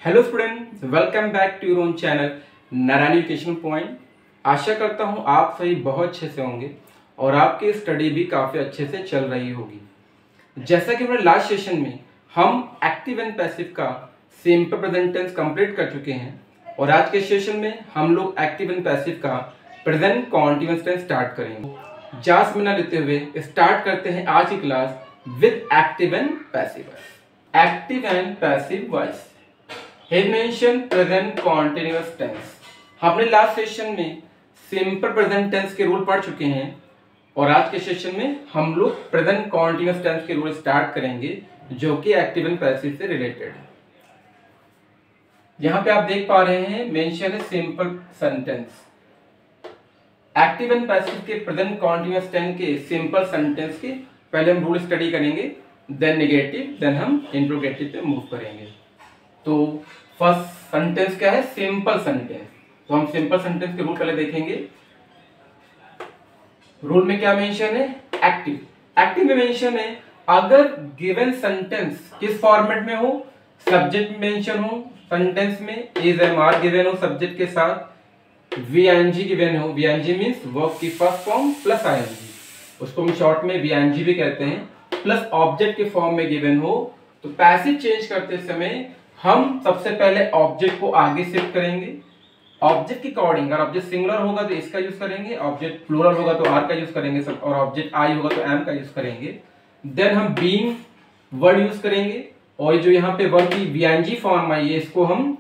Hello students, welcome back to your own channel Narayan education point. आशा करता हूँ आप सभी बहुत अच्छे से होंगे और आपकी स्टडी भी काफ़ी अच्छे से चल रही होगी। जैसा कि हमारे लास्ट सेशन में हम एक्टिव एंड पैसिव का सिंपल प्रेजेंट टेंस कंप्लीट कर चुके हैं और आज के सेशन में हम लोग एक्टिव एंड पैसिव का प्रेजेंट कॉन्टिन्यूअस टेंस स्टार्ट करेंगे। जास में ना लेते हुए स्टार्ट करते हैं आज की class with active and passive voice. Active and passive voice He mentioned present continuous tense। हमने लास्ट सेशन में सिंपल प्रेजेंट टेंस के रूल पढ़ चुके हैं और आज के सेशन में हम लोग प्रेजेंट कॉन्टिन्यूअस टेंस के रूल स्टार्ट करेंगे जो कि एक्टिव एंड पैसिव से रिलेटेड है। यहां पे आप देख पा रहे हैं मेंशन है simple sentence. Active and passive के प्रेजेंट कॉन्टिन्यूअस टेंस के सिंपल सेंटेंस के पहले हम रूल स्टडी करेंगे, देन नेगेटिव, देन हम इंट्रोगेटिव पे मूव करेंगे। तो फर्स्ट सेंटेंस क्या है? Simple sentence. तो हम सिंपल सेंटेंस के रूल पहले देखेंगे। रूल में क्या मेंशन है? एक्टिव। एक्टिव में मेंशन है अगर गिवन सेंटेंस किस फॉर्मेट में हो, सब्जेक्ट मेंशन हो, सेंटेंस में इज एम आर गिवन हो, सब्जेक्ट के साथ वीएनजी गिवन हो। वीएनजी मींस वर्ब की फर्स्ट फॉर्म प्लस आईएनजी, उसको हम शॉर्ट में वीएनजी भी कहते हैं, प्लस ऑब्जेक्ट के फॉर्म में गिवन हो। तो पैसिव चेंज करते समय हम सबसे पहले ऑब्जेक्ट को आगे शिफ्ट करेंगे। ऑब्जेक्ट के अकॉर्डिंग, अगर ऑब्जेक्ट सिंगुलर होगा तो इसका यूज करेंगे, ऑब्जेक्ट प्लूरल होगा तो आर का यूज करेंगे सब, और ऑब्जेक्ट आई होगा तो एम का यूज करेंगे। देन हम बीइंग वर्ड यूज करेंगे और जो यहाँ पे वर्ब की वीएनजी फॉर्म आई है इसको हम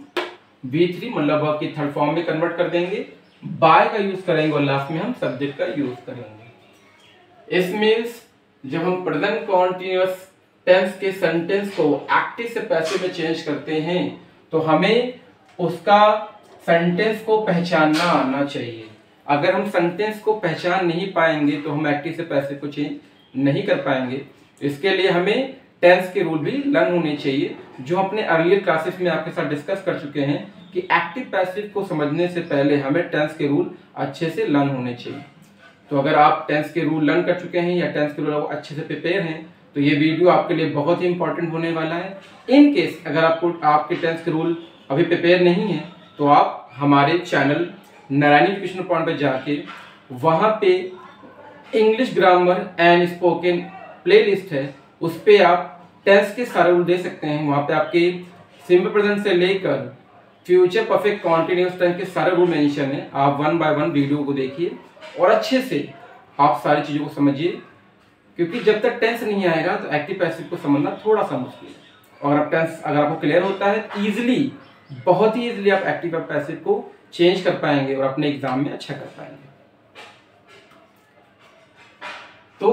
V3 मतलब वर्ब की थर्ड फॉर्म में कन्वर्ट कर देंगे। बाय का यूज करेंगे और लास्ट में हम सब्जेक्ट का यूज करेंगे। इस मीन्स जब हम प्रेजेंट कॉन्टिन्यूअस टेंस के सेंटेंस को एक्टिव से पैसिव में चेंज करते हैं तो हमें उसका सेंटेंस को पहचानना आना चाहिए। अगर हम सेंटेंस को पहचान नहीं पाएंगे तो हम एक्टिव से पैसिव को चेंज नहीं कर पाएंगे। इसके लिए हमें टेंस के रूल भी लर्न होने चाहिए जो अपने अर्लियर क्लासेस में आपके साथ डिस्कस कर चुके हैं कि एक्टिव पैसिव को समझने से पहले हमें टेंस के रूल अच्छे से लर्न होने चाहिए। तो अगर आप टेंस के रूल लर्न कर चुके हैं या टेंस के रूल अच्छे से प्रिपेयर हैं तो ये वीडियो आपके लिए बहुत ही इंपॉर्टेंट होने वाला है। इन केस अगर आपके टेंस के रूल अभी प्रिपेयर नहीं है तो आप हमारे चैनल नारायण एजुकेशन पॉइंट पे जाके वहाँ पे English grammar and spoken playlist है, उस पे आप टेंस के सारे रूल दे सकते हैं। वहाँ पे आपके सिंपल प्रेजेंट से लेकर फ्यूचर परफेक्ट कॉन्टिन्यूअस टेंस के सारे रूल मेंशन है। आप वन बाय वन वीडियो को देखिए और अच्छे से आप सारी चीज़ों को समझिए, क्योंकि जब तक टेंस नहीं आएगा तो एक्टिव पैसिव को समझना थोड़ा सा मुश्किल है। और अब टेंस अगर आपको क्लियर होता है इजीली, बहुत ही इजीली आप एक्टिव और पैसिव को चेंज कर पाएंगे और अपने एग्जाम में अच्छा कर पाएंगे। तो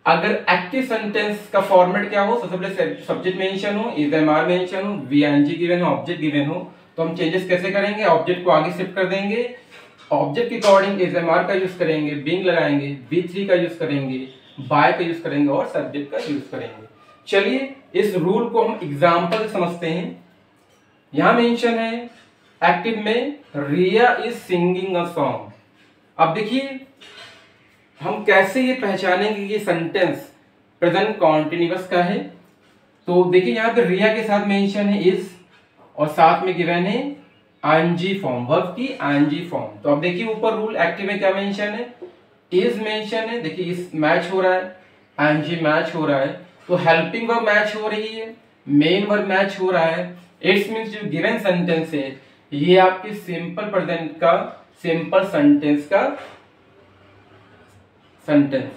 अगर एक्टिव सेंटेंस का फॉर्मेट क्या हो, सबसे पहले सब्जेक्ट मेंशन हो, इज एम आर मेंशन हो, वीएनजी गिवन हो, ऑब्जेक्ट गिवन हो, तो हम चेंजेस कैसे करेंगे? ऑब्जेक्ट को आगे शिफ्ट कर देंगे, ऑब्जेक्ट के अकॉर्डिंग इज एम आर का यूज करेंगे, बीइंग लगाएंगे, V3 का यूज करेंगे, बाय का यूज करेंगे और सब्जेक्ट का यूज करेंगे। चलिए इस रूल को हम एग्जांपल से समझते हैं। यहां मेंशन है एक्टिव में रिया इज सिंगिंग अ सॉन्ग। अब देखिए हम कैसे ये पहचानेंगे कि ये सेंटेंस प्रेजेंट कॉन्टिन्यूअस का है। तो देखिए यहाँ पे रिया के साथ मेंशन है इज और साथ में गिवन है आईएनजी फॉर्म, वर्ब की आईएनजी फॉर्म। तो अब देखिए ऊपर रूल एक्टिव में क्या मेंशन है? इज मेंशन है। देखिए इस मैच हो रहा है, आईएनजी मैच हो रहा है, तो हेल्पिंग वर्ब मैच हो रही है, मेन वर्ब मैच हो रहा है। इट्स मींस जो गिवन सेंटेंस है ये आपके सिंपल प्रेजेंट का सिंपल सेंटेंस का सेंटेंस है।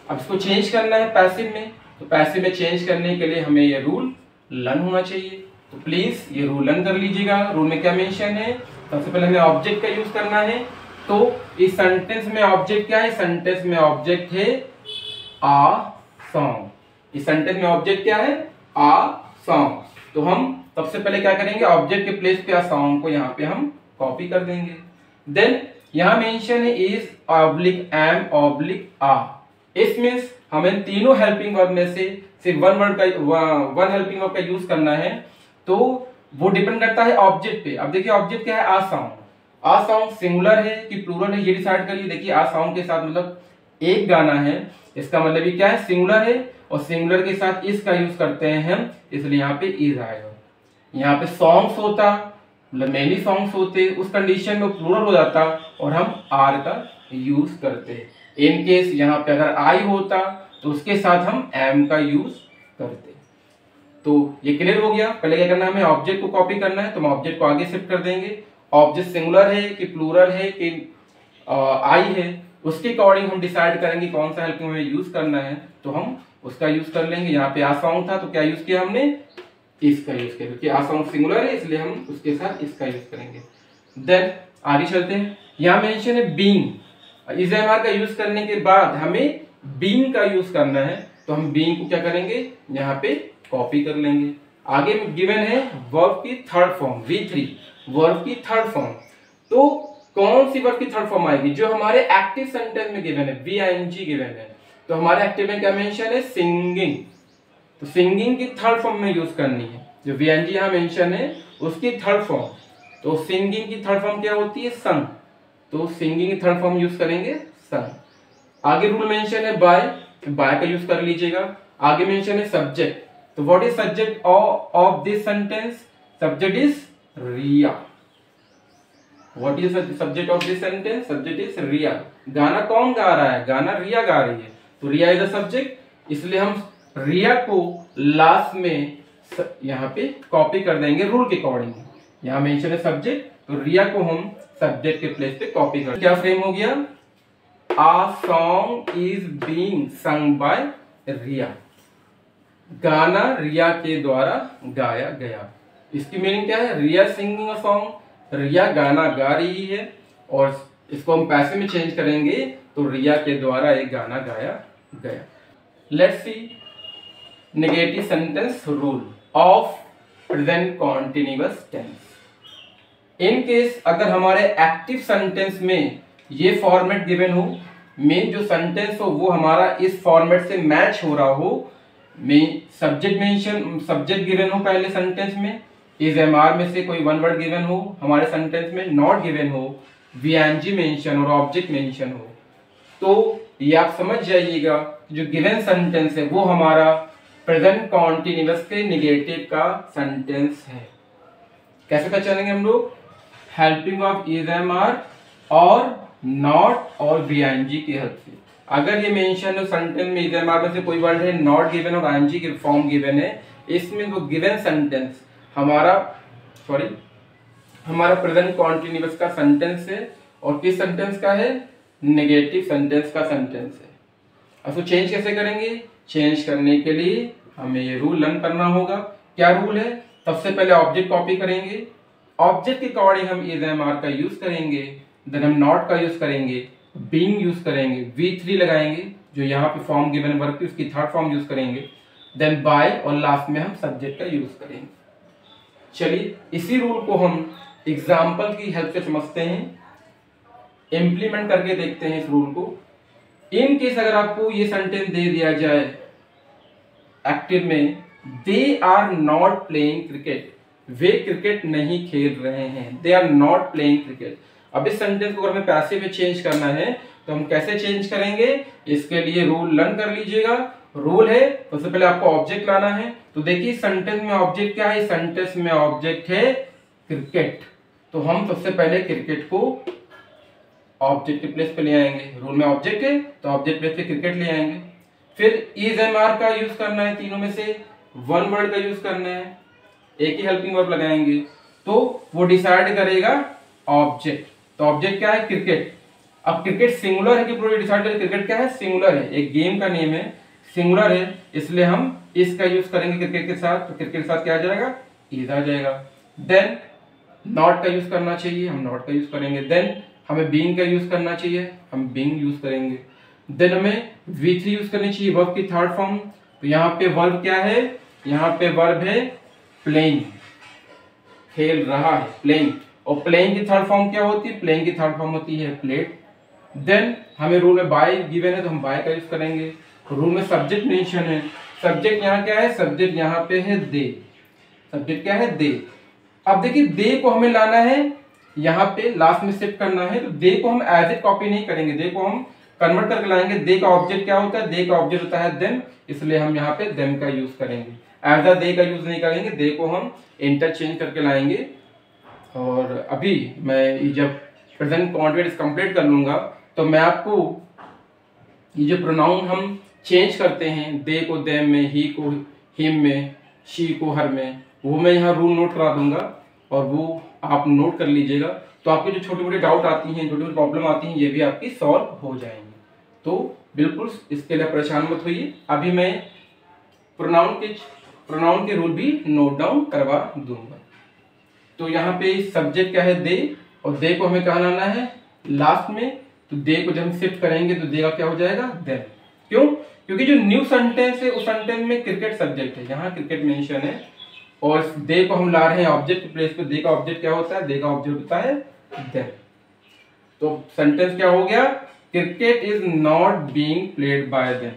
अब इसको चेंज करना है पैसिव में, तो पैसिव में चेंज करने के लिए हमें ये रूल लर्न होना चाहिए। तो प्लीज ये रूल लर्न कर लीजिएगा। रूल में क्या मेंशन है? सबसे पहले हमें ऑब्जेक्ट का यूज करना है। तो इस सेंटेंस में ऑब्जेक्ट क्या है? सेंटेंस में ऑब्जेक्ट है आ सॉन्ग। इस सेंटेंस में ऑब्जेक्ट क्या है? आ सॉन्ग। तो हम सबसे पहले क्या करेंगे? ऑब्जेक्ट के प्लेस पे आ सॉन्ग को यहाँ पे हम कॉपी कर देंगे। देन यहाँ मेंशन है इज ऑब्लिक एम ऑब्लिक आ। इस मींस हमें तीनों हेल्पिंग वर्ब में से सिर्फ वन हेल्पिंग वर्ब का यूज करना है। तो वो डिपेंड करता है ऑब्जेक्ट पे। अब देखिए ऑब्जेक्ट क्या है? आ सॉन्ग। आ सॉन्ग सिंगुलर है कि प्लूरल है ये डिसाइड करिए। देखिए आ सॉन्ग के साथ मतलब एक गाना है, इसका मतलब ये क्या है? सिंगुलर है और सिंगुलर के साथ इस का यूज करते हैं हम, इसलिए यहाँ पे इज आएगा। यहाँ पे सॉन्ग्स होता, मतलब मेनी सॉन्ग्स होते, उस कंडीशन में प्लूरल हो जाता और हम आर का यूज करते। इन केस यहाँ पे अगर आई होता तो उसके साथ हम एम का यूज करते। तो ये क्लियर हो गया। पहले क्या करना है, हमें ऑब्जेक्ट को कॉपी करना है, तो हम ऑब्जेक्ट को आगे शिफ्ट कर देंगे। ऑब्जेक्ट सिंगुलर है कि प्लूरल है कि आई है, उसके अकॉर्डिंग हम डिसाइड करेंगे कौन सा हेल्पिंग हमें यूज करना है, तो हम उसका यूज कर लेंगे। यहाँ पे आ सॉन्ग था तो क्या यूज किया हमने, इसका यूज किया, क्योंकि आ सॉन्ग सिंगुलर है इसलिए हम उसके साथ इसका यूज करेंगे। देन आगे चलते हैं। यहाँ मेंशन है बीइंग। इस एमआर का यूज करने के बाद हमें बीइंग का यूज करना है, तो हम बीइंग को क्या करेंगे, यहाँ पे कॉपी कर लेंगे। आगे गिवन है वर्ब की थर्ड फॉर्म V3, वर्ब की थर्ड फॉर्म। तो कौन सी वर्ब की थर्ड फॉर्म आएगी, जो हमारे एक्टिव सेंटेंस में गिवन है, VING गिवन है। तो हमारे एक्टिव में क्या मेंशन है, सिंगिंग। तो सिंगिंग की थर्ड फॉर्म में यूज करनी है, जो VING यहाँ मेंशन है उसकी थर्ड फॉर्म। तो सिंगिंग की थर्ड फॉर्म क्या होती है, संग। तो सिंगिंग की थर्ड फॉर्म यूज करेंगे संग। आगे रूल मेंशन है बाय, बाय का यूज कर लीजिएगा। आगे मेंशन है सब्जेक्ट। तो what is subject of this sentence, subject is Riya. What is subject of this sentence, subject is Riya. गाना कौन गा रहा है, गाना रिया गा रही है, तो रिया इज द सब्जेक्ट, इसलिए हम रिया को लास्ट में यहाँ पे कॉपी कर देंगे रूल के अकॉर्डिंग। यहाँ मेंशन है सब्जेक्ट, तो रिया को हम सब्जेक्ट के प्लेस पे कॉपी कर, क्या फ्रेम हो गया, आ सॉन्ग इज बीइंग सung बाय रिया। गाना रिया के द्वारा गाया गया। इसकी मीनिंग क्या है, रिया सिंगिंग अ सॉन्ग, रिया गाना गा रही है, और इसको हम पैसे में चेंज करेंगे तो रिया के द्वारा एक गाना गाया गया। Let's see negative sentence rule of present continuous tense. In case अगर हमारे एक्टिव सेंटेंस में ये फॉर्मेट गिवन हो, मेन जो सेंटेंस हो वो हमारा इस फॉर्मेट से मैच हो रहा हो, में सब्जेक्ट मेंशन, सब्जेक्ट गिवन हो पहले सेंटेंस में, इज एमआर में से कोई वन वर्ड गिवन हो हमारे सेंटेंस में, नॉट गिवन हो, VING मेंशन और ऑब्जेक्ट मेंशन हो, तो ये आप समझ जाइएगा जो गिवन सेंटेंस है वो हमारा प्रेजेंट कॉन्टिन्यूअस के नेगेटिव का सेंटेंस है। कैसे पहचानेंगे हम लोग, हेल्पिंग ऑफ इज एमआर और नॉट और VING की हेल्प से। अगर ये मेंशन है सेंटेंस में इज एमआर में से कोई वर्ड है, नॉट गिवन और ING की फॉर्म गिवन है, इसमें वो गिवन सेंटेंस हमारा हमारा प्रेजेंट कॉन्टिन्यूअस का सेंटेंस है, और किस सेंटेंस का है, नेगेटिव सेंटेंस का सेंटेंस है। अब तो चेंज कैसे करेंगे, चेंज करने के लिए हमें ये रूल लर्न करना होगा। क्या रूल है, सबसे पहले ऑब्जेक्ट कॉपी करेंगे, ऑब्जेक्ट के अकॉर्डिंग हम इज एमआर का यूज करेंगे, देन हम नॉट का यूज करेंगे, बीइंग यूज करेंगे, V3 लगाएंगे जो यहाँ पे फॉर्म गिवन वर्ब की उसकी थर्ड फॉर्म यूज करेंगे, देन बाय, और लास्ट में हम सब्जेक्ट का यूज करेंगे। चलिए इसी रूल को हम एग्जाम्पल की हेल्प से समझते हैं, इंप्लीमेंट करके देखते हैं इस रूल को। इन केस अगर आपको ये सेंटेंस दे दिया जाए एक्टिव में, they are not playing cricket, वे क्रिकेट नहीं खेल रहे हैं, they are not playing cricket. अब इस सेंटेंस को अगर हमें पैसिव में चेंज करना है तो हम कैसे चेंज करेंगे, इसके लिए रूल लर्न कर लीजिएगा। रूल है सबसे पहले आपको ऑब्जेक्ट लाना है, तो देखिए सेंटेंस में ऑब्जेक्ट क्या है, सेंटेंस में ऑब्जेक्ट है क्रिकेट, तो हम सबसे पहले क्रिकेट को ऑब्जेक्ट के प्लेस पे ले आएंगे। रूल में ऑब्जेक्ट है तो ऑब्जेक्ट प्लेस पे क्रिकेट ले आएंगे। फिर इज एमआर का यूज करना है, तीनों में से वन वर्ड का यूज करना है, एक ही हेल्पिंग वर्ब लगाएंगे तो वो डिसाइड करेगा ऑब्जेक्ट। तो ऑब्जेक्ट क्या है, क्रिकेट। अब क्रिकेट सिंगुलर है कि प्लूरल, डिसाइड करें क्रिकेट क्या है, सिंगुलर है, एक गेम का नेम है, सिंगुलर है, इसलिए हम इसका यूज करेंगे क्रिकेट के साथ, तो क्रिकेट के साथ क्या आ जाएगा, इज आ जाएगा। देन नॉट का यूज करना चाहिए, हम नॉट का यूज करेंगे। देन हमें बीइंग का यूज करना चाहिए, हम बीइंग यूज करेंगे। देन हमें V3 यूज करनी चाहिए, वर्ब की थर्ड फॉर्म। तो यहाँ पे वर्ब क्या है, यहाँ पे वर्ब है प्लेइंग, खेल रहा है, प्लेइंग, और प्लेइंग की थर्ड फॉर्म क्या होती है, प्लेइंग की थर्ड फॉर्म होती है प्लेड। देन हमें रूल में बाय गिवन है तो हम बाय का यूज करेंगे। रूल में सब्जेक्ट मेंशन है, सब्जेक्ट यहाँ क्या है, सब्जेक्ट यहाँ पे है दे, सब्जेक्ट क्या है दे। अब देखिए दे को हमें लाना है यहाँ पे लास्ट में शिफ्ट करना है, तो दे को हम एज इट कॉपी नहीं करेंगे, दे को हम कन्वर्ट करके लाएंगे। दे का ऑब्जेक्ट क्या होता है, दे का ऑब्जेक्ट होता है देम, इसलिए हम यहाँ पे देम का यूज करेंगे। एज अ दे का यूज नहीं करेंगे, दे को हम इंटरचेंज करके लाएंगे। और अभी मैं जब प्रेजेंट कॉन्टिन्यूस कंप्लीट कर लूंगा तो मैं आपको ये जो प्रोनाउन हम चेंज करते हैं, दे को देम में, ही को हिम में, शी को हर में, वो मैं यहाँ रूल नोट करा दूंगा और वो आप नोट कर लीजिएगा। तो आपके जो छोटे मोटे डाउट आती हैं, छोटी मोटी प्रॉब्लम आती हैं, ये भी आपकी सॉल्व हो जाएंगी। तो बिल्कुल इसके लिए परेशान मत होइए। अभी मैं प्रोनाउन के रूल भी नोट डाउन करवा दूंगा। तो यहाँ पे सब्जेक्ट क्या है, दे, और दे को हमें कहाँ लाना है, लास्ट में। तो दे को जब हम शिफ्ट करेंगे तो दे का क्या हो जाएगा, देम। क्यों? क्योंकि जो न्यू सेंटेंस है उस सेंटेंस में क्रिकेट सब्जेक्ट है, यहाँ क्रिकेट मेंशन है, और दे को हम ला रहे हैं ऑब्जेक्ट के प्लेस पे। दे का ऑब्जेक्ट क्या होता है, दे का ऑब्जेक्ट होता है देम। तो सेंटेंस क्या हो गया, cricket is not being played by them,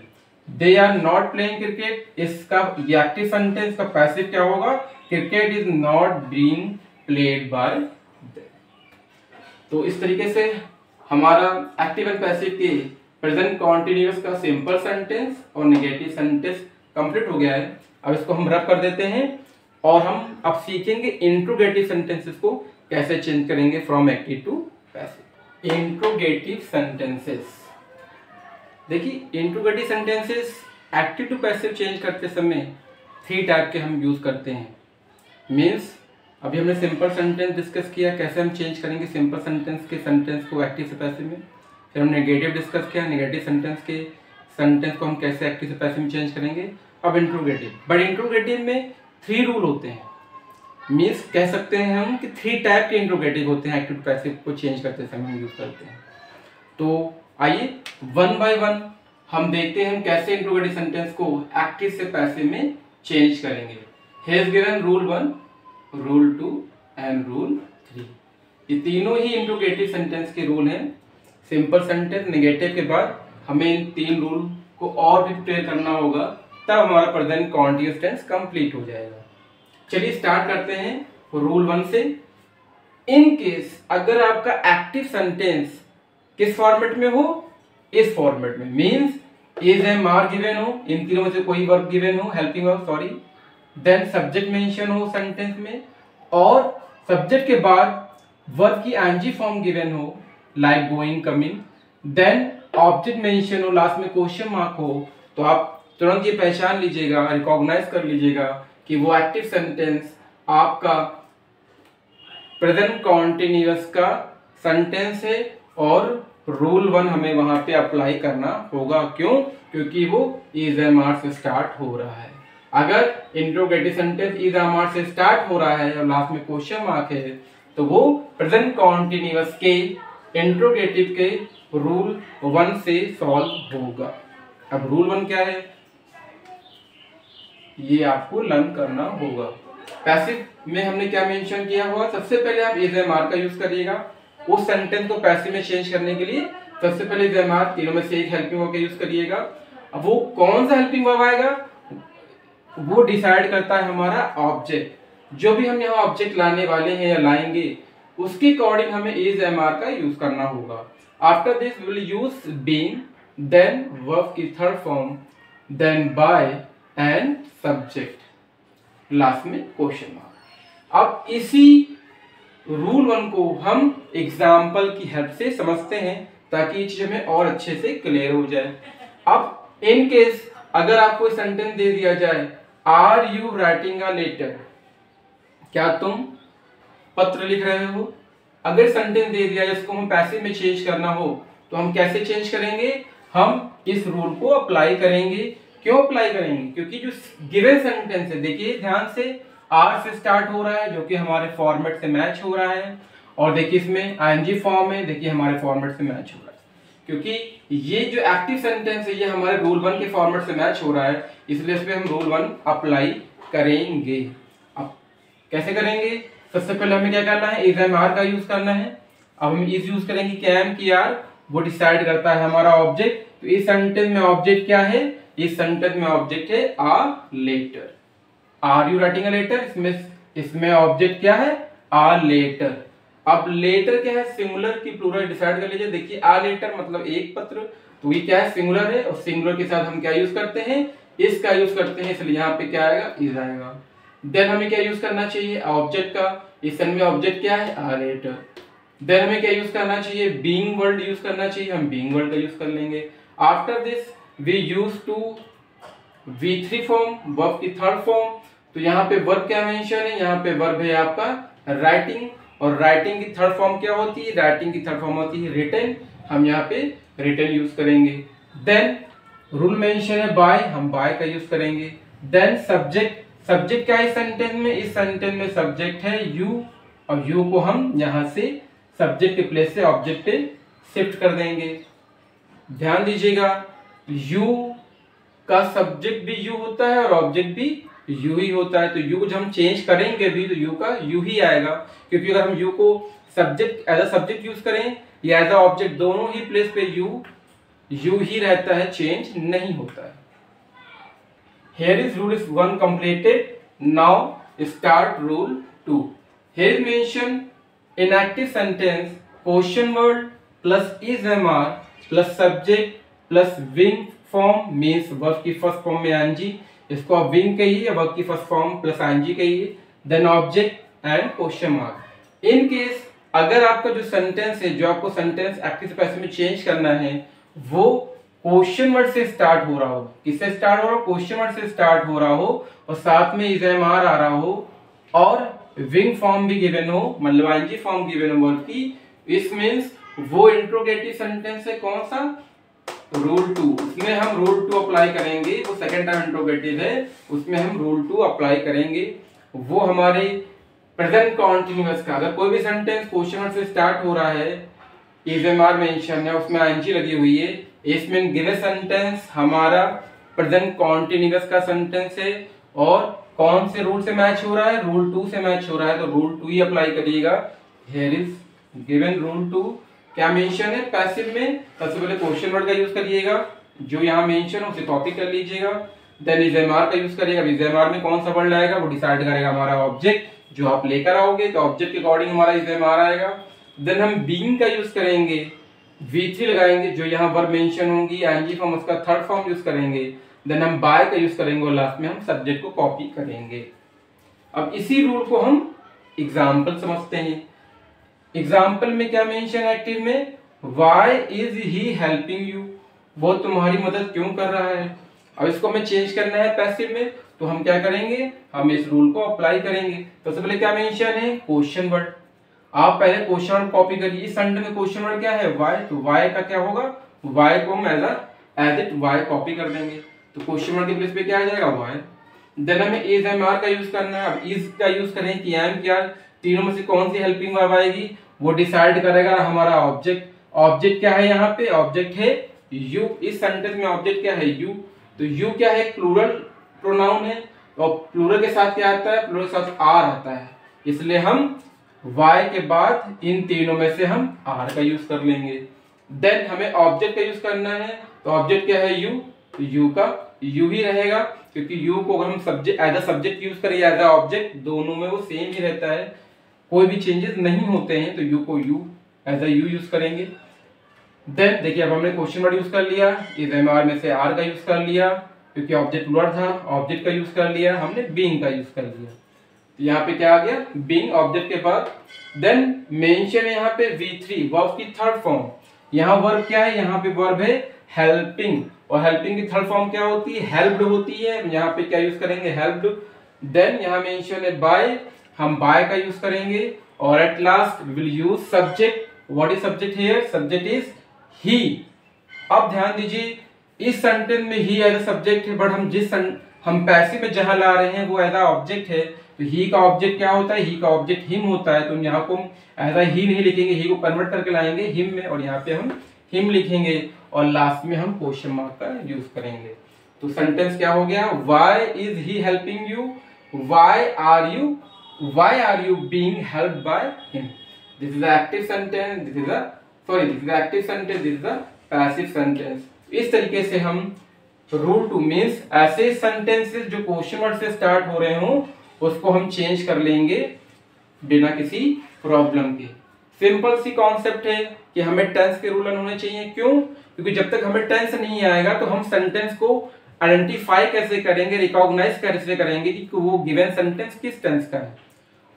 they are not playing cricket. इसका ये एक्टिव सेंटेंस का पैसिव क्या होगा, cricket is not being played by them. तो इस तरीके से हमारा एक्टिव एंड पैसिव के प्रेजेंट कॉन्टिन्यूअस का सिंपल सेंटेंस और नेगेटिव सेंटेंस कंप्लीट हो गया है। अब इसको हम रब कर देते हैं और हम अब सीखेंगे इंट्रोगेटिव सेंटेंसेस को कैसे चेंज करेंगे from active to passive. Interrogative sentences, देखिए interrogative sentences active to passive change करते समय 3 टाइप के हम यूज करते हैं। मीन्स अभी हमने सिंपल सेंटेंस डिस्कस किया, कैसे हम चेंज करेंगे सिंपल सेंटेंस के सेंटेंस को एक्टिव से पैसिव में। फिर हमने नेगेटिव डिस्कस किया, नेगेटिव सेंटेंस के सेंटेंस को हम कैसे एक्टिव से पैसिव में चेंज करेंगे। अब इंट्रोगेटिव, बट इंट्रोगेटिव में 3 रूल होते हैं। मीन्स कह सकते हैं हम कि 3 टाइप के इंट्रोगेटिव होते हैं एक्टिव टू पैसिव को चेंज करते समय हम यूज करते हैं। तो आइए 1 बाय 1 हम देखते हैं हम कैसे इंट्रोगेटिव सेंटेंस को एक्टिव से पैसिव में चेंज करेंगे। He has given rule 1, rule 2 and rule 3। ये तीनों ही इंट्रोगेटिव सेंटेंस के रूल हैं। सिंपल सेंटेंस नेगेटिव के बाद हमें इन 3 रूल को और भी प्रिपेयर करना होगा, तब हमारा प्रेजेंट कॉन्टिन्यूअस टेंस कंप्लीट हो जाएगा। चलिए स्टार्ट करते हैं रूल 1 से। इन केस अगर आपका एक्टिव सेंटेंस किस फॉर्मेट में हो, इस फॉर्मेट में, means is am are given हो, इन तीनों में से कोई वर्ब गिवन हो, helping verb sorry, then subject mention हो सेंटेंस में, और सब्जेक्ट के बाद वर्ब की आईएनजी फॉर्म गिवन हो like going, coming, then object mention हो, लास्ट में क्वेश्चन मार्क हो, तो आप तुरंत ये पहचान लीजिएगा, रिकॉग्नाइज कर लीजिएगा कि वो एक्टिव सेंटेंस आपका प्रेजेंट कॉन्टिन्यूअस का सेंटेंस है और रूल 1 हमें वहां पे अप्लाई करना होगा। क्यों? क्योंकि वो इज एम आर से स्टार्ट हो रहा है। अगर interrogative sentence is am are से स्टार्ट हो रहा है और लास्ट में क्वेश्चन मार्क है, तो वो प्रेजेंट कॉन्टिन्यूअस के इंट्रोगेटिव के रूल 1 से सॉल्व होगा। अब रूल 1 क्या है, ये आपको लर्न करना होगा। पैसिव में हमने क्या मेंशन किया हुआ, सबसे पहले आप इज एम आर का यूज करिएगा। उस सेंटेंस को पैसिव में चेंज करने के लिए सबसे पहले इज एम आर, तीनों में से एक हेल्पिंग वर्ब का यूज करिएगा। अब वो कौन सा हेल्पिंग वर्ब आएगा वो डिसाइड करता है हमारा ऑब्जेक्ट। जो भी हम यहाँ ऑब्जेक्ट लाने वाले हैं या लाएंगे उसके अकॉर्डिंग हमें इज एम आर का यूज करना होगा। After this we will use being, then verb की third form, then by and subject, last में क्वेश्चन मार्क। अब इसी रूल 1 को हम एग्जाम्पल की हेल्प से समझते हैं ताकि ये चीज हमें और अच्छे से क्लियर हो जाए। अब इन केस अगर आपको सेंटेंस दे दिया जाए, are you writing a letter, क्या तुम पत्र लिख रहे हो। अगर सेंटेंस दे दिया जिसको हम पैसिव में चेंज करना हो तो हम कैसे चेंज करेंगे, हम इस रूल को अप्लाई करेंगे। क्यों अप्लाई करेंगे, क्योंकि जो गिवन सेंटेंस है, देखिए ध्यान से, आर से स्टार्ट हो रहा है जो कि हमारे फॉर्मेट से मैच हो रहा है, और देखिए इसमें आईएनजी फॉर्म है, देखिए हमारे फॉर्मेट से मैच हो रहा है। क्योंकि ये जो एक्टिव सेंटेंस है ये हमारे रूल 1 के फॉर्मेट से मैच हो रहा है, इसलिए इसमें हम रूल 1 अप्लाई करेंगे। अब कैसे करेंगे, सबसे पहले हमें क्या करना है, इज एम आर का यूज करना है। अब हम इज यूज करेंगे, क्या एम की आर, वो डिसाइड करता है हमारा ऑब्जेक्ट। तो इस सेंटेंस में ऑब्जेक्ट क्या है, इस सेंटेंस में ऑब्जेक्ट है a letter. Are you writing a letter, इसमें ऑब्जेक्ट क्या है, आ लेटर। अब लेटर क्या है, सिंगुलर की प्लूरल डिसाइड कर लीजिए। देखिए आ लेटर मतलब एक पत्र, तो ये क्या है, सिंगुलर है, और सिंगुलर के साथ हम क्या यूज करते हैं, इसका यूज करते हैं, इसलिए यहाँ पे क्या आएगा, इज आएगा। देन हमें क्या यूज करना चाहिए, ऑब्जेक्ट का। इस सन में ऑब्जेक्ट क्या है, आर एट। देन हमें क्या यूज करना चाहिए, बीइंग वर्ड यूज करना चाहिए, हम बीइंग वर्ड का यूज कर लेंगे। After this we use to V3 form, verb की थर्ड फॉर्म। तो यहाँ पे वर्ब क्या मेंशन है, यहाँ पे वर्ब है आपका राइटिंग, और राइटिंग की थर्ड फॉर्म क्या होती है, राइटिंग की थर्ड फॉर्म होती है रिटन, हम यहाँ पे रिटन यूज करेंगे। देन रूल मेंशन है बाय, हम बाय का यूज करेंगे। देन सब्जेक्ट, सब्जेक्ट क्या है सेंटेंस में, इस सेंटेंस में सब्जेक्ट है यू, और यू को हम यहाँ से सब्जेक्ट के प्लेस से ऑब्जेक्ट पे शिफ्ट कर देंगे। ध्यान दीजिएगा, यू का सब्जेक्ट भी यू होता है और ऑब्जेक्ट भी यू ही होता है, तो यू जब हम चेंज करेंगे भी तो यू का यू ही आएगा, क्योंकि अगर हम यू को subject as a subject use करें या एज अ ऑब्जेक्ट, दोनों ही प्लेस पे यू ही रहता है, चेंज नहीं होता है। Here is rule is 1 completed. Now start rule 2. Here is mentioned inactive sentence question word plus is MR plus subject plus wing form means verb की first form में ing, इसको आप wing कहिए, verb की first form plus ing कहिए, then object and question mark. In case अगर आपका जो सेंटेंस है, जो आपको सेंटेंस एक्टिव से पैसिव में चेंज करना है, वो क्वेश्चन वर्ड से स्टार्ट हो रहा हो, किससे स्टार्ट हो रहा हो, क्वेश्चन वर्ड से स्टार्ट हो रहा हो, और साथ में इज एम आर आ रहा हो, और विंग फॉर्म भी गिवन हो, मतलब आईएनजी फॉर्म गिवन हो वर्ड की, इस मींस वो इंट्रोगेटिव सेंटेंस है कौन सा, रूल 2, उसमें हम रूल 2 अप्लाई करेंगे। वो सेकंड टाइम इंट्रोगेटिव है, उसमें हम रूल 2 अप्लाई करेंगे। वो हमारे प्रेजेंट कॉन्टिन्यूअस का, अगर कोई भी सेंटेंस क्वेश्चन वर्ड से स्टार्ट हो रहा है, इज एम आर मेंशन है, उसमें आईएनजी लगी हुई है, इसमें गिवन सेंटेंस हमारा प्रेजेंट कॉन्टिन्यूअस का सेंटेंस है, और कौन से रूल से मैच हो रहा है, रूल 2 से मैच हो रहा है, तो रूल 2 ही अप्लाई करिएगा। हियर इज गिवन रूल 2, क्या मेंशन है पैसिव में, सबसे पहले क्वेश्चन वर्ड का यूज करिएगा, जो यहाँ मेंशन है उसे कॉपी कर लीजिएगा। देन इज एम आर का यूज करिएगा, इज एम आर में कौन सा वर्ड आएगा वो डिसाइड करेगा हमारा ऑब्जेक्ट, जो आप लेकर आओगे, तो ऑब्जेक्ट के अकॉर्डिंग हमारा इज एम आर आएगा। देन हम बीइंग का यूज करेंगे, V3 लगाएंगे, जो यहाँ वर्ब मेंशन होंगी, आईएनजी फॉर्म उसका थर्ड फॉर्म यूज करेंगे। देन हम बाय का यूज करेंगे, और लास्ट में हम सब्जेक्ट को कॉपी करेंगे। अब इसी रूल को हम एग्जाम्पल समझते हैं। एग्जाम्पल में क्या मेंशन है एक्टिव में, why is he helping you, वो तुम्हारी मदद क्यों कर रहा है। अब इसको हमें चेंज करना है पैसिव में, तो हम क्या करेंगे, हम इस रूल को अप्लाई करेंगे। तो सबसे पहले क्या मेंशन है, क्वेश्चन वर्ड, आप पहले क्वेश्चन वर्ड कॉपी करिए। इस सेंटेंस में क्वेश्चन वर्ड क्या है, वाई, तो वाई का क्या होगा, वाई को हम एज इट वाई कॉपी कर देंगे, तो क्वेश्चन वर्ड के प्लेस पे क्या आ जाएगा, वाई। देन हमें इज एम आर का यूज करना है। अब इज का यूज करें कि एम क्या, तीनों में से कौन सी हेल्पिंग वर्ब आएगी, वो डिसाइड करेगा हमारा ऑब्जेक्ट। ऑब्जेक्ट क्या है, यहाँ पे ऑब्जेक्ट है यू, इस सेंटेंस में ऑब्जेक्ट क्या है, यू, तो यू क्या है, प्लूरल प्रोनाउन है, और प्लूरल के साथ क्या आता है, प्लूरल के साथ आर आता है, इसलिए हम y के बाद इन तीनों में से हम r का यूज कर लेंगे। देन हमें ऑब्जेक्ट का यूज करना है, तो ऑब्जेक्ट क्या है u, तो u का u ही रहेगा, क्योंकि u को अगर हम subject as a subject use करें या एज अ ऑब्जेक्ट, दोनों में वो सेम ही रहता है, कोई भी चेंजेस नहीं होते हैं, तो u को u as a u use करेंगे। देन देखिए अब हमने क्वेश्चन वर्ड यूज कर लिया, इज एम आर में से r का यूज कर लिया, क्योंकि ऑब्जेक्ट वर्ड था, ऑब्जेक्ट का यूज कर लिया, हमने बीइंग का यूज कर लिया, यहाँ पे क्या आ गया, बीइंग ऑब्जेक्ट के बाद। देन मेंशन है यहाँ पे V3 वर्ब की थर्ड फॉर्म, यहाँ वर्ब क्या है, यहाँ पे वर्ब है हेल्पिंग, और हेल्पिंग की थर्ड फॉर्म क्या होती है, हेल्प्ड होती है, यहाँ पे क्या यूज करेंगे, हेल्प्ड। देन यहाँ मेंशन है बाय, हम बाय का यूज करेंगे, और at last we will use subject. What is subject here, subject is he. अब ध्यान दीजिए, इस सेंटेंस में ही एज अ सब्जेक्ट है, बट हम पैसिव में जहां ला रहे हैं वो एज अ ऑब्जेक्ट है, तो ही का ऑब्जेक्ट क्या होता है, ही का ऑब्जेक्ट हिम होता है, तो यहाँ को एज अ ही नहीं लिखेंगे, ही को कन्वर्ट करके लाएंगे हिम में, और यहाँ पे हम हिम लिखेंगे, और लास्ट में हम क्वेश्चन मार्क का यूज करेंगे। तो सेंटेंस क्या हो गया, why is he helping you, why are you being helped by him. This is the active sentence, this is the active sentence, this is the passive sentence. इस तरीके से हम रूल 2 मींस ऐसे सेंटेंसेस जो question word से start हो रहे हों उसको हम चेंज कर लेंगे बिना किसी प्रॉब्लम के। सिंपल सी कॉन्सेप्ट है कि हमें टेंस के रूल होने चाहिए। क्यों? क्योंकि जब तक हमें टेंस नहीं आएगा तो हम सेंटेंस को आइडेंटिफाई कैसे करेंगे, रिकॉग्नाइज कैसे करेंगे कि वो गिवन सेंटेंस किस टेंस का है,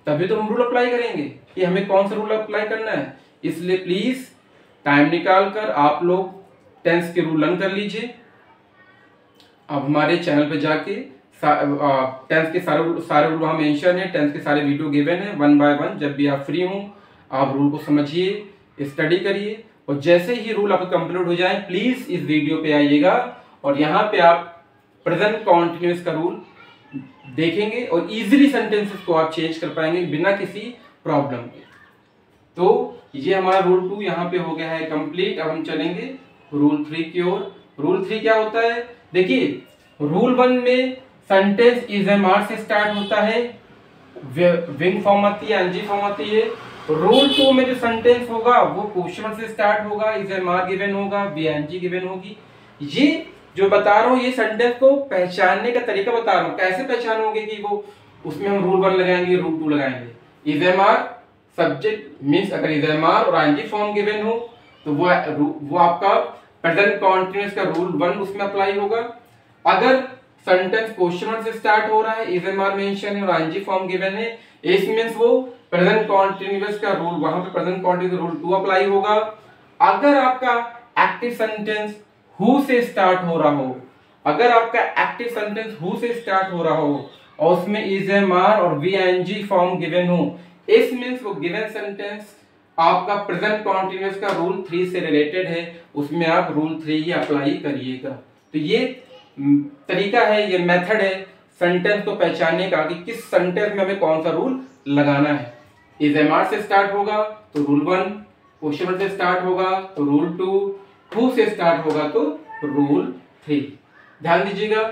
तभी तो हम रूल अप्लाई करेंगे कि हमें कौन सा रूल अप्लाई करना है। इसलिए प्लीज टाइम निकाल कर आप लोग टेंस के रूल लर्न कर लीजिए। अब हमारे चैनल पे जाके टेंस के सारे रूल वहाँ मेंशन है, टेंस के सारे वीडियो गिवन है 1 बाय 1। जब भी आप फ्री हो आप रूल को समझिए, स्टडी करिए, और जैसे ही रूल आपको कंप्लीट हो जाए प्लीज इस वीडियो पे आइएगा और यहाँ पे आप प्रेजेंट कॉन्टिन्यूअस का रूल देखेंगे और इजीली सेंटेंसेस को आप चेंज कर पाएंगे बिना किसी प्रॉब्लम के। तो ये हमारा रूल 2 यहाँ पे हो गया है कंप्लीट। अब हम चलेंगे रूल 3 की ओर। रूल 3 क्या होता है, देखिए रूल 1 में सेंटेंस इज एम आर से स्टार्ट होता है, विंग फॉर्म आती है, एनजी फॉर्म आती है। रूल 2 में जो सेंटेंस होगा वो क्वेश्चन से स्टार्ट होगा, इज एम आर गिवन होगा, वीएनजी गिवन होगी। ये जो बता रहा हूँ ये सेंटेंस को पहचानने का तरीका बता रहा हूँ, कैसे पहचानोगे कि वो उसमें हम रूल 1 लगाएंगे, रूल 2 लगाएंगे। Is am are subject means अगर इज एम आर और आईएनजी फॉर्म गिवन हो तो वो आपका प्रेजेंट कॉन्टिन्यूअस का रूल 1 उसमें अप्लाई होगा। अगर सेंटेंस क्वेश्चन से स्टार्ट हो रहा है, इज एम आर मेंशन है और आईएनजी फॉर्म गिवन है, इस मींस वो प्रेजेंट कॉन्टिन्यूअस का रूल वहां पे प्रेजेंट कॉन्टिन्यूअस रूल 2 अप्लाई होगा। अगर आपका एक्टिव सेंटेंस हु से स्टार्ट हो रहा हो, अगर आपका एक्टिव सेंटेंस हु से स्टार्ट हो रहा हो और उसमें इज एम आर और वीएनजी फॉर्म गिवन हो, इस मींस वो गिवन सेंटेंस आपका प्रेजेंट कॉन्टिन्यूअस का रूल 3 से रिलेटेड है, उसमें आप रूल 3 ही अप्लाई करिएगा। तो ये तरीका है, ये मेथड है सेंटेंस को पहचानने का कि किस सेंटेंस में हमें कौन सा रूल लगाना है। इज एम आर से स्टार्ट होगा तो रूल 1, क्वेश्चन से स्टार्ट होगा तो रूल 2, हु से स्टार्ट होगा तो रूल 3। ध्यान दीजिएगा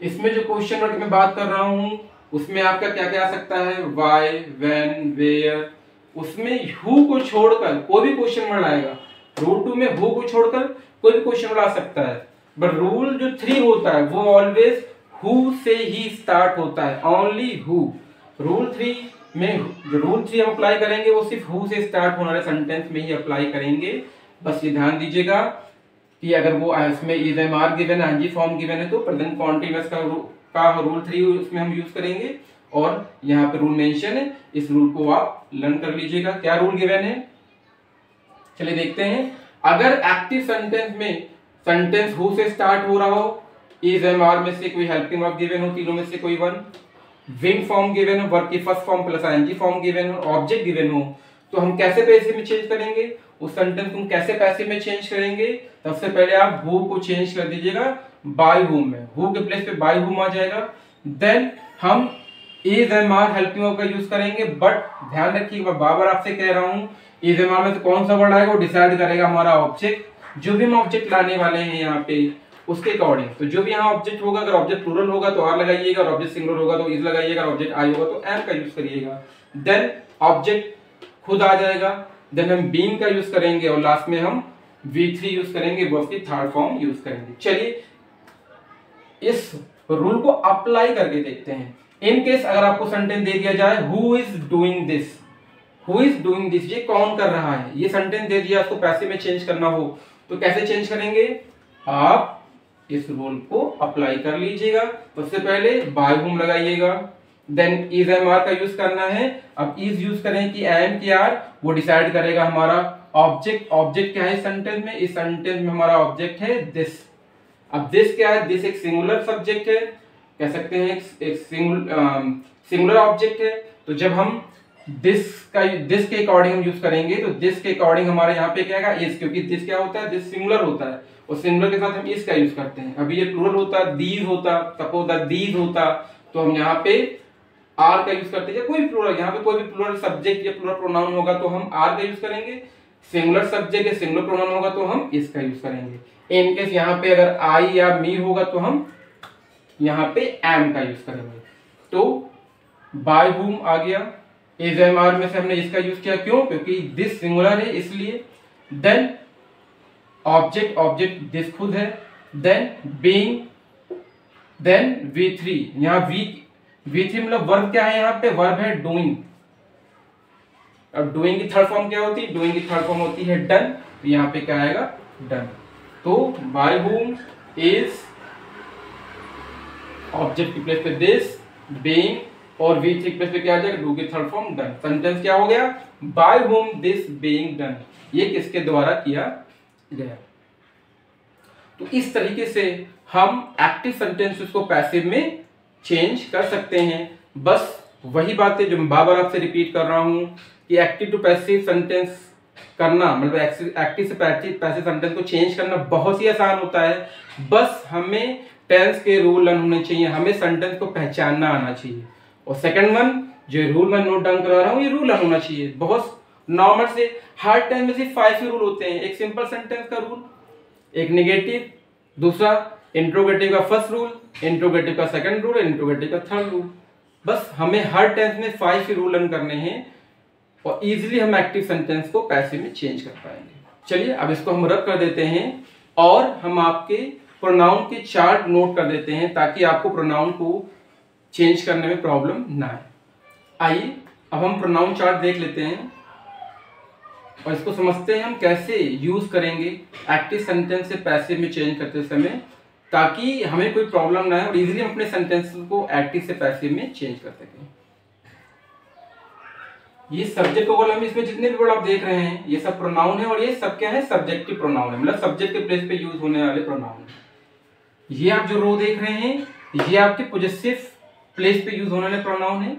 इसमें जो क्वेश्चन वर्ड की मैं बात कर रहा हूं उसमें आपका क्या क्या आ सकता है, वाई, व्हेन, वेयर, उसमें हु को छोड़कर कोई भी क्वेश्चन वर्ड आएगा। रूल 2 में हु को छोड़कर कोई भी क्वेश्चन वर्ड आ सकता है, बट रूल जो 3 होता है वो ऑलवेज हु से ही स्टार्ट होता है, ओनली हु। रूल 3 में जो रूल 3 हम अप्लाई करेंगे वो सिर्फ हु से स्टार्ट होने वाले सेंटेंस में ही अप्लाई करेंगे। बस ये ध्यान दीजिएगा कि अगर वो इसमें इज एम आर गिवन है, एनजी फॉर्म गिवन है तो प्रेजेंट कॉन्टिन्यूअस का रूल 3 उसमें हम यूज करेंगे और यहाँ पे रूल मेंशन है, इस रूल को आप लर्न कर लीजिएगा। क्या रूल गिवन है चलिए देखते हैं। अगर एक्टिव सेंटेंस में सेंटेंस हु से स्टार्ट हो रहा हो, इज एम आर में से कोई हेल्पिंग वर्ब गिवन हो, तीनों में से कोई वन, विंग फॉर्म गिवन हो, वर्ब की first form plus ING form given हो, ऑब्जेक्ट गिवन हो, तो हम कैसे पैसिव में चेंज करेंगे, उस सेंटेंस को हम कैसे पैसिव में चेंज करेंगे। सबसे पहले आप हु को चेंज कर दीजिएगा बाय हुम में, हु के प्लेस पे बाय हुम आ जाएगा। देन हम is am are helping verb का यूज करेंगे, बट ध्यान रखिए मैं बार बार आपसे कह रहा हूँ इज एम आर में से कौन सा वर्ड आएगा वो डिसाइड करेगा हमारा ऑब्जेक्ट। जो भी हम ऑब्जेक्ट लाने वाले हैं यहाँ पे उसके अकॉर्डिंग, तो जो भी यहाँ ऑब्जेक्ट होगा, अगर ऑब्जेक्ट प्लूरल होगा तो आर लगाइएगा, और ऑब्जेक्ट सिंगुलर होगा तो इज लगाइएगा, और ऑब्जेक्ट आई होगा तो एम का यूज करिएगा। देन ऑब्जेक्ट खुद आ जाएगा, देन हम बीइंग का यूज करेंगे और लास्ट में हम V3 यूज करेंगे, वर्ब की थर्ड फॉर्म यूज करेंगे। चलिए इस रूल को अप्लाई करके देखते हैं। इन केस अगर आपको सेंटेंस दे दिया जाए who is doing this, who is doing this, ये कौन कर रहा है, ये सेंटेंस दे दिया, उसको पैसिव में चेंज करना हो तो कैसे चेंज करेंगे, आप इस रूल को अप्लाई कर लीजिएगा। सबसे पहले बाय हुम लगाइएगा, देन इज एम आर का यूज करना है। अब इज यूज करें कि एम की आर, वो डिसाइड करेगा हमारा ऑब्जेक्ट। ऑब्जेक्ट क्या है सेंटेंस में, इस सेंटेंस में हमारा ऑब्जेक्ट है दिस। अब दिस क्या है, दिस एक सिंगुलर सब्जेक्ट है, कह सकते हैं एक सिंगुलर ऑब्जेक्ट है। तो जब हम दिस के अकॉर्डिंग हम यूज करेंगे तो दिस के अकॉर्डिंग हमारे यहाँ पे क्या आएगा इज, क्योंकि दिस क्या होता है, दिस सिंगुलर होता है और सिंगुलर के साथ हम इस का यूज करते हैं। अभी ये प्लूरल होता, दीज होता, सपोज दैट दीज होता, तो हम यहाँ पे आर का यूज करते हैं। कोई भी प्लूरल, यहाँ पे कोई भी प्लूरल सब्जेक्ट या प्लूरल प्रोनाउन होगा तो हम आर का यूज करेंगे, सिंगुलर सब्जेक्ट या सिंगुलर प्रोनाउन होगा तो हम इसका यूज करेंगे। इन केस यहाँ पे अगर आई या मी होगा तो हम यहाँ पे एम का यूज करेंगे। तो बाय हुम आ गया, इज एम आर में से हमने इसका यूज किया, क्यों, क्योंकि दिस सिंगुलर है इसलिए। देन ऑब्जेक्ट दिस खुद है, देन बीइंग, देन V3, यहाँ V3 मतलब वर्ब क्या है, यहाँ पे वर्ब है डूइंग। अब डूइंग की थर्ड फॉर्म क्या होती है, डूइंग की थर्ड फॉर्म होती है डन, तो यहाँ पे क्या आएगा डन। तो बाय हुम, इज, ऑब्जेक्ट की प्लेस पे दिस, बीइंग और वी की प्लेस पे क्या आ जाएगा, डू की थर्ड फॉर्म डन। सेंटेंस क्या हो गया, by whom this being done, ये किसके द्वारा किया गया। तो इस तरीके से हम एक्टिव सेंटेंसेस को पैसिव में चेंज कर सकते हैं। बस वही बात है जो मैं बार बार आपसे रिपीट कर रहा हूं कि एक्टिव टू पैसिव सेंटेंस करना, मतलब एक्टिव से पैसिव सेंटेंस को चेंज करना बहुत ही आसान होता है। बस हमें टेंस के रूल लर्न होने चाहिए, हमें सेंटेंस को पहचानना आना चाहिए। और सेकंड वन, जो रूल मैं नोट डाउन करा रहा हूँ, ये रूल लर्न होना चाहिए। बहुत नॉर्मल से हर टेंस में सिर्फ 5 ही रूल होते हैं। एक सिंपल सेंटेंस का रूल, एक नेगेटिव, दूसरा इंट्रोगेटिव का फर्स्ट रूल, इंट्रोगेटिव का सेकंड रूल, इंट्रोगेटिव का थर्ड रूल। बस हमें हर टेंस में 5 ही रूल लर्न करने हैं और इजीली हम एक्टिव सेंटेंस को पैसिव में चेंज कर पाएंगे। चलिए अब इसको हम रब कर देते हैं और हम आपके प्रोनाउन के चार्ट नोट कर देते हैं ताकि आपको प्रोनाउन को चेंज करने में प्रॉब्लम ना आए। आइए अब हम प्रोनाउन चार्ट देख लेते हैं और इसको समझते हैं हम कैसे यूज करेंगे एक्टिव सेंटेंस से पैसिव में चेंज करते समय, ताकि हमें कोई प्रॉब्लम ना आए और इजीली हम अपने सेंटेंस को एक्टिव से पैसिव में चेंज कर सकें। ये सब्जेक्ट का कॉलम, इसमें जितने भी वर्ड आप देख रहे हैं ये सब प्रोनाउन है और ये सब क्या है, सब्जेक्टिव प्रोनाउन है, मतलब सब्जेक्ट के प्लेस पे यूज होने वाले प्रोनाउन है। ये आप जो रो देख रहे हैं ये आपके पॉजेसिव प्लेस पे यूज होने वाले प्रोनाउन है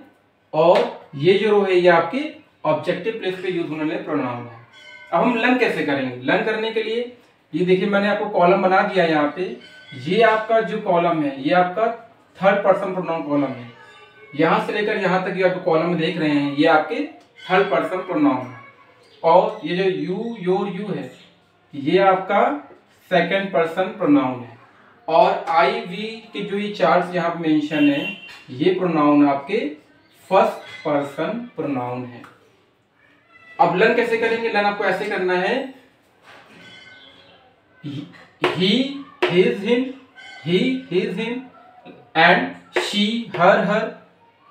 और ये जो रो है ये आपके ऑब्जेक्टिव प्लेस पे यूज होने वाले प्रोनाउन है। अब हम लर्न कैसे करेंगे, लर्न करने के लिए ये देखिए मैंने आपको कॉलम बना दिया है यहाँ पे। ये आपका जो कॉलम है ये आपका थर्ड पर्सन प्रोनाउन कॉलम है। यहां से लेकर यहां तक ये आप कॉलम में देख रहे हैं ये आपके थर्ड पर्सन प्रोनाउन है और ये जो यू, योर, यू है ये आपका सेकंड पर्सन प्रोनाउन है और आई, वी के जो ये चार्ट्स यहाँ पे मेंशन है ये प्रोनाउन आपके फर्स्ट पर्सन प्रोनाउन है। अब लर्न कैसे करेंगे, लर्न आपको ऐसे करना है, he, his, him, he, his, him, and she, her,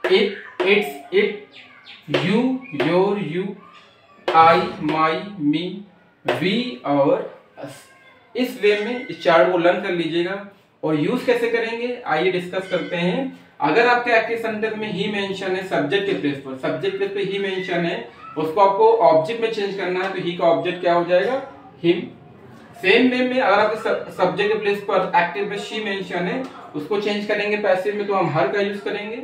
it, its, it, you, your, you, I, my, me, we, our, us। इस वे में इस चार्ट को लर्न कर लीजिएगा और यूज कैसे करेंगे आइए डिस्कस करते हैं। अगर आपके एक्टिव सेंटेंस में ही मेंशन है सब्जेक्ट के प्लेस पर, सब्जेक्ट प्लेस पे ही मेंशन है, उसको आपको ऑब्जेक्ट में चेंज करना है तो ही का ऑब्जेक्ट क्या हो जाएगा, हिम। सेम वे में अगर आपके सब्जेक्ट के प्लेस पर एक्टिव में शी मेंशन है उसको चेंज करेंगे पैसिव में तो हम हर का यूज करेंगे।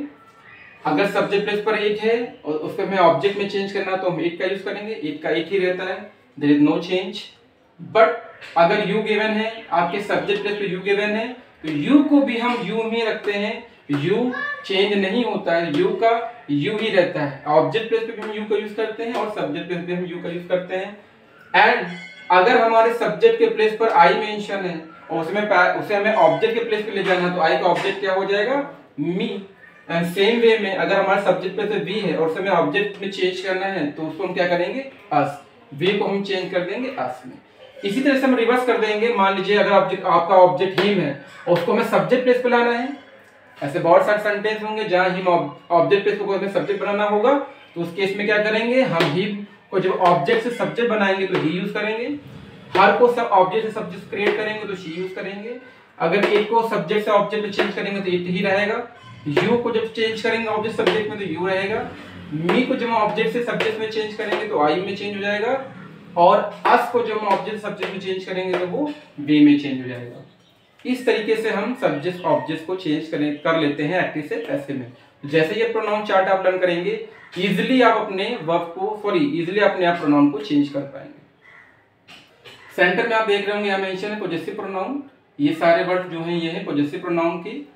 अगर सब्जेक्ट प्लेस पर इट है और उसको हमें ऑब्जेक्ट में चेंज करना तो हम इट का यूज करेंगे, इट का इट ही रहता है, there is no change. But अगर यू गिवन है, आपके सब्जेक्ट प्लेस पे यू गिवन है तो यू को भी हम यू में रखते हैं, यू चेंज नहीं होता है, यू का यू ही रहता है। ऑब्जेक्ट प्लेस पे भी हम यू का यूज करते हैं और सब्जेक्ट प्लेस पे हम यू का यूज करते हैं। एंड अगर हमारे सब्जेक्ट के प्लेस पर आई मेंशन है और उसे हमें ऑब्जेक्ट के प्लेस पे ले जाना है तो आई का ऑब्जेक्ट क्या हो जाएगा, मी। एंड सेम वे में अगर हमारे सब्जेक्ट पे वी है और उसे हमें ऑब्जेक्ट में चेंज करना है तो उसको हम क्या करेंगे, अस। वे को हम चेंज कर देंगे अस में। इसी तरह से हम रिवर्स कर देंगे, मान लीजिए अगर आपका ऑब्जेक्ट हिम है और उसको हमें सब्जेक्ट प्लेस पे लाना है, ऐसे बहुत सारे सेंटेंस होंगे जहां हिम ऑब्जेक्ट प्लेस को हमें सब्जेक्ट बनाना होगा तो उस केस में क्या करेंगे, हम हिम को जब ऑब्जेक्ट से सब्जेक्ट बनाएंगे तो ही यूज करेंगे, हर को सब ऑब्जेक्ट से सब्जेक्ट क्रिएट करेंगे तो शी यूज करेंगे, अगर इट को सब्जेक्ट से ऑब्जेक्ट में चेंज करेंगे तो इट ही रहेगा, यू को जब चेंज करेंगे ऑब्जेक्ट सब्जेक्ट में तो यू रहेगा, मी को जब हम ऑब्जेक्ट से सब्जेक्ट में चेंज करेंगे तो आई में चेंज हो जाएगा और अस को जब हम ऑब्जेक्ट सब्जेक्ट में चेंज करेंगे तो वो वे में चेंज हो जाएगा। इस तरीके से हम सब्जेक्ट ऑब्जेक्ट को चेंज कर लेते हैं एक्टिव से पैसिव में। जैसे ये प्रोनाउन चार्ट आप लर्न करेंगे इजीली आप अपने वर्ब को इजीली अपने आप प्रोनाउन को चेंज कर पाएंगे। सेंटर में आप देख रहे होंगे यहाँ मेंशन है पॉजेसिव प्रोनाउन, ये सारे वर्ड जो हैं ये है पॉजेसिव प्रोनाउन की।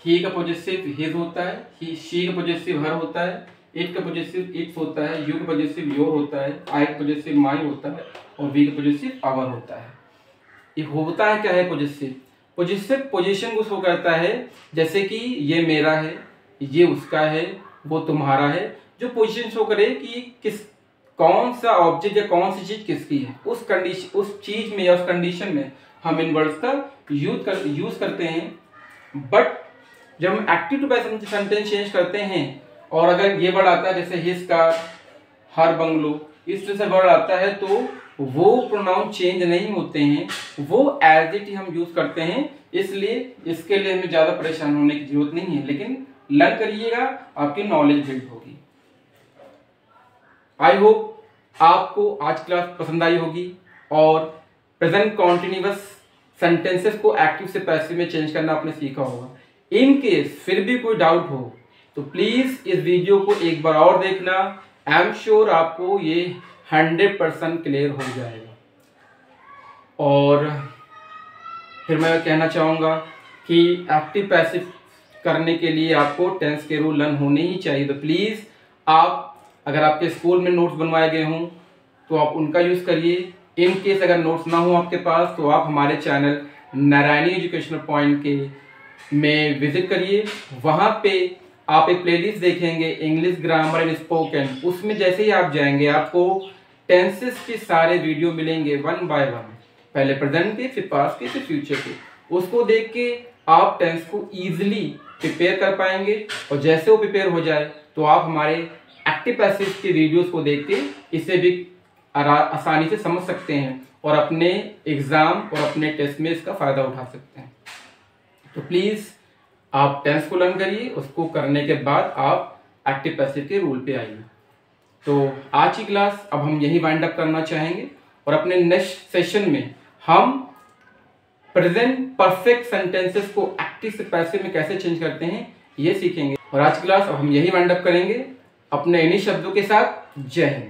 ही का पॉजेसिव हिज होता है, ही शी का पॉजेसिव हर होता है, इट का पॉजेसिव इट्स होता है, यू का पॉजेसिव योर होता है, आई का पॉजेसिव माई होता है और वी का पॉजेसिव आवर होता है। ये होता है क्या है पॉजेसिव, पॉजेसिव पोजीशन को शो करता है, जैसे कि ये मेरा है, ये उसका है, वो तुम्हारा है, जो पोजीशन शो करे कि कौन सा ऑब्जेक्ट या कौन सी चीज किसकी है, उस कंडीशन उस चीज में या उस कंडीशन में हम इन वर्ड्स का यूज करते हैं। बट जब हम active to passive sentence change करते हैं और अगर ये वर्ड आता है जैसे हिज कार, हर बंगलो, इस तरह से वर्ड आता है तो वो प्रोनाउन चेंज नहीं होते हैं, वो एज इट ही हम यूज करते हैं। इसलिए इसके लिए हमें ज्यादा परेशान होने की जरूरत नहीं है, लेकिन लर्न करिएगा, आपकी नॉलेज बिल्ड होगी। आई होप आपको आज क्लास पसंद आई होगी और प्रेजेंट कॉन्टिन्यूअस सेंटेंसेस को एक्टिव से पैसिव में चेंज करना आपने सीखा होगा। इन केस फिर भी कोई डाउट हो तो प्लीज इस वीडियो को एक बार और देखना। आई एम श्योर आपको ये 100% क्लियर हो जाएगा। और फिर मैं कहना चाहूँगा कि एक्टिव पैसिव करने के लिए आपको टेंस के रूल लर्न होने ही चाहिए। तो प्लीज़ आप, अगर आपके स्कूल में नोट्स बनवाए गए हों तो आप उनका यूज़ करिए। इन केस अगर नोट्स ना हो आपके पास तो आप हमारे चैनल नारायणी एजुकेशनल पॉइंट के में विजिट करिए। वहाँ पे आप एक प्लेलिस्ट देखेंगे इंग्लिश ग्रामर एंड स्पोकन, उसमें जैसे ही आप जाएंगे आपको टेंसेस के सारे वीडियो मिलेंगे 1 बाय 1, पहले प्रेजेंट के, फिर पास्ट के, फिर फ्यूचर के। उसको देख के आप टेंस को ईजिली प्रिपेयर कर पाएंगे और जैसे वो प्रिपेयर हो जाए तो आप हमारे एक्टिव पैसिव के वीडियोस को देख के इसे भी आसानी से समझ सकते हैं और अपने एग्जाम और अपने टेस्ट में इसका फायदा उठा सकते हैं। तो प्लीज आप टेंस को लर्न करिए, उसको करने के बाद आप एक्टिव पैसिव के रूल पे आइए। तो आज की क्लास अब हम यही वाइंड अप करना चाहेंगे और अपने नेक्स्ट सेशन में हम प्रेजेंट परफेक्ट सेंटेंसेस को एक्टिव से पैसिव में कैसे चेंज करते हैं ये सीखेंगे। और आज की क्लास अब हम यही वाइंड अप करेंगे अपने इन्हीं शब्दों के साथ। जय हिंद।